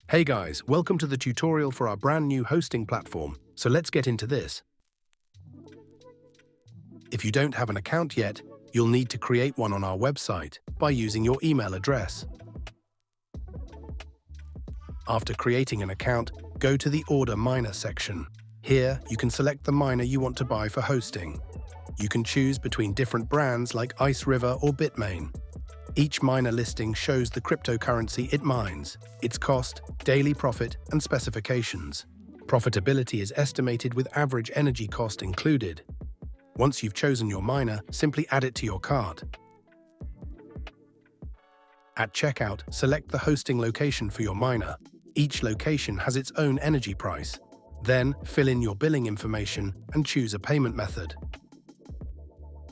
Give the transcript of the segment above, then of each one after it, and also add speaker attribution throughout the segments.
Speaker 1: Hey guys, welcome to the tutorial for our brand new hosting platform. So let's get into this. If you don't have an account yet, you'll need to create one on our website by using your email address. After creating an account, go to the Order Miner section. Here, you can select the miner you want to buy for hosting. You can choose between different brands like Ice River or Bitmain. Each miner listing shows the cryptocurrency it mines, its cost, daily profit, and specifications. Profitability is estimated with average energy cost included. Once you've chosen your miner, simply add it to your cart. At checkout, select the hosting location for your miner. Each location has its own energy price. Then, fill in your billing information and choose a payment method.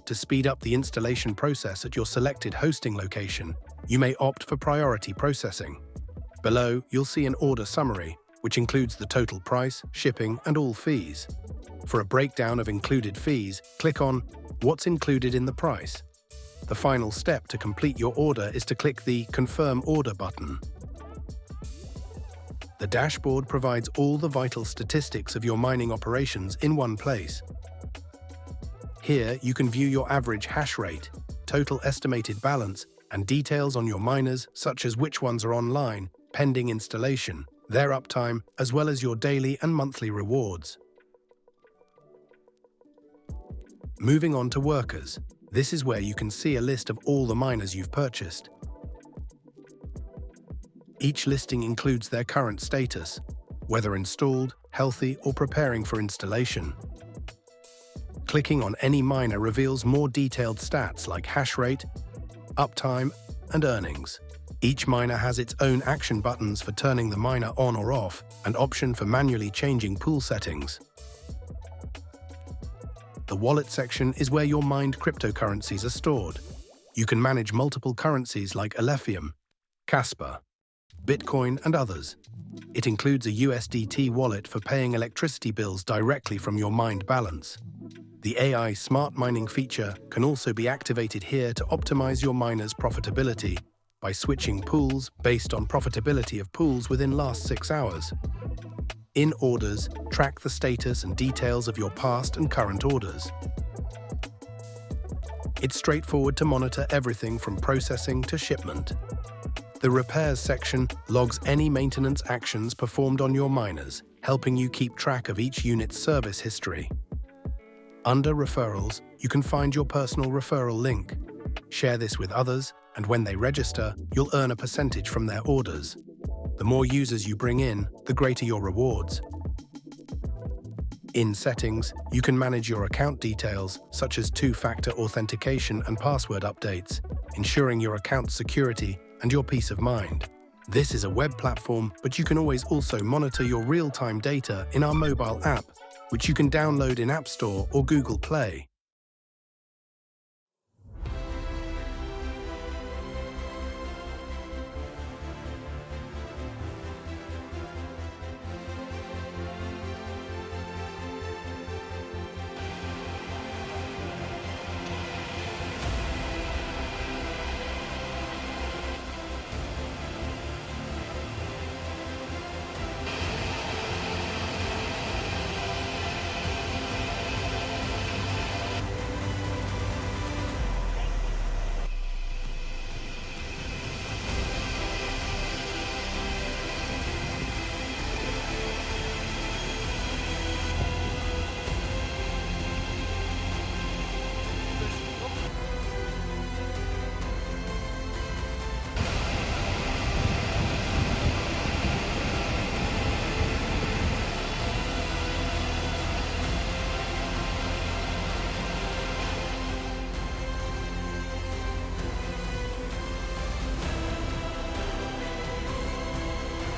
Speaker 1: To speed up the installation process at your selected hosting location, you may opt for priority processing. Below, you'll see an order summary, which includes the total price, shipping, and all fees. For a breakdown of included fees, click on What's included in the price. The final step to complete your order is to click the Confirm Order button. The dashboard provides all the vital statistics of your mining operations in one place. Here, you can view your average hash rate, total estimated balance, and details on your miners, such as which ones are online, pending installation, their uptime, as well as your daily and monthly rewards. Moving on to workers, this is where you can see a list of all the miners you've purchased. Each listing includes their current status, whether installed, healthy, or preparing for installation. Clicking on any miner reveals more detailed stats like hash rate, uptime, and earnings. Each miner has its own action buttons for turning the miner on or off, and option for manually changing pool settings. The wallet section is where your mined cryptocurrencies are stored. You can manage multiple currencies like Ethereum, Casper, Bitcoin, and others. It includes a USDT wallet for paying electricity bills directly from your mined balance. The AI Smart Mining feature can also be activated here to optimize your miner's profitability by switching pools based on profitability of pools within last 6 hours. In Orders, track the status and details of your past and current orders. It's straightforward to monitor everything from processing to shipment. The Repairs section logs any maintenance actions performed on your miners, helping you keep track of each unit's service history. Under Referrals, you can find your personal referral link. Share this with others, and when they register, you'll earn a percentage from their orders. The more users you bring in, the greater your rewards. In Settings, you can manage your account details, such as two-factor authentication and password updates, ensuring your account's security and your peace of mind. This is a web platform, but you can always also monitor your real-time data in our mobile app, which you can download in App Store or Google Play.